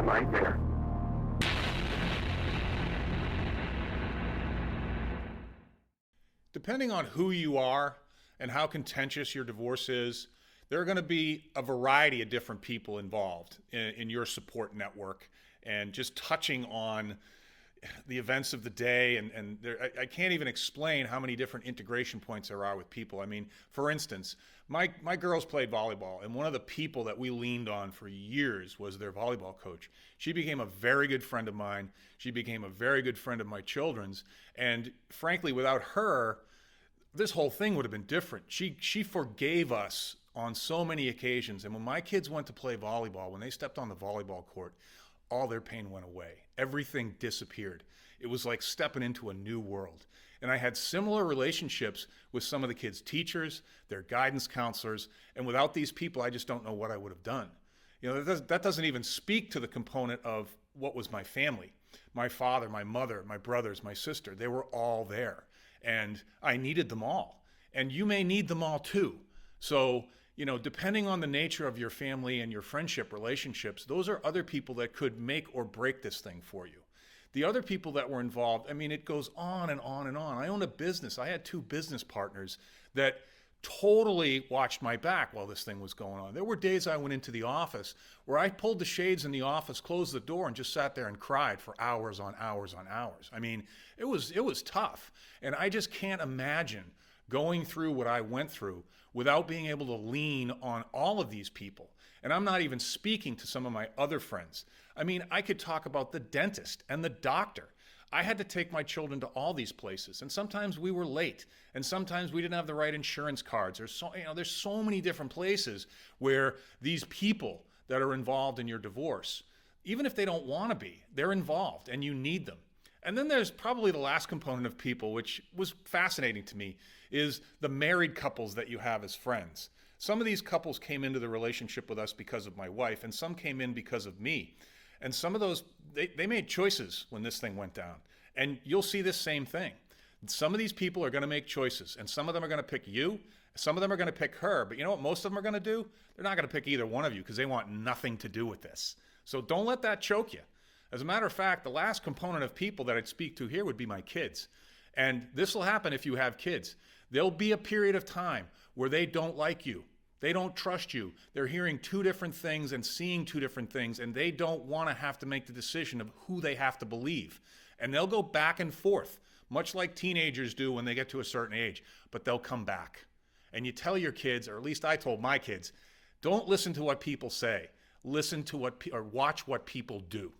nightmare. Depending on who you are and how contentious your divorce is, there are going to be a variety of different people involved in your support network. And just touching on the events of the day, and I can't even explain how many different integration points there are with people. I mean, for instance, my girls played volleyball, and one of the people that we leaned on for years was their volleyball coach. She became a very good friend of mine. She became a very good friend of my children's. And frankly, without her, this whole thing would have been different. She forgave us on so many occasions. And when my kids went to play volleyball, when they stepped on the volleyball court, all their pain went away. Everything disappeared. It was like stepping into a new world. And I had similar relationships with some of the kids' teachers, their guidance counselors, and without these people, I just don't know what I would have done. You know, that doesn't even speak to the component of what was my family. My father, my mother, my brothers, my sister, they were all there. And I needed them all. And you may need them all too. So, you know, depending on the nature of your family and your friendship relationships, those are other people that could make or break this thing for you. The other people that were involved, I mean, it goes on and on and on. I owned a business. I had two business partners that totally watched my back while this thing was going on. There were days I went into the office where I pulled the shades in the office, closed the door, and just sat there and cried for hours on hours on hours. I mean, it was tough. And I just can't imagine going through what I went through without being able to lean on all of these people. And I'm not even speaking to some of my other friends. I mean, I could talk about the dentist and the doctor. I had to take my children to all these places, and sometimes we were late, and sometimes we didn't have the right insurance cards. There's so many different places where these people that are involved in your divorce, even if they don't want to be, they're involved, and you need them. And then there's probably the last component of people, which was fascinating to me, is the married couples that you have as friends. Some of these couples came into the relationship with us because of my wife, and some came in because of me. And some of those, they made choices when this thing went down. And you'll see this same thing. Some of these people are going to make choices, and some of them are going to pick you, some of them are going to pick her. But you know what most of them are going to do? They're not going to pick either one of you because they want nothing to do with this. So don't let that choke you. As a matter of fact, the last component of people that I'd speak to here would be my kids. And this will happen if you have kids. There'll be a period of time where they don't like you. They don't trust you. They're hearing two different things and seeing two different things, and they don't want to have to make the decision of who they have to believe. And they'll go back and forth, much like teenagers do when they get to a certain age, but they'll come back. And you tell your kids, or at least I told my kids, don't listen to what people say. Listen to or watch what people do.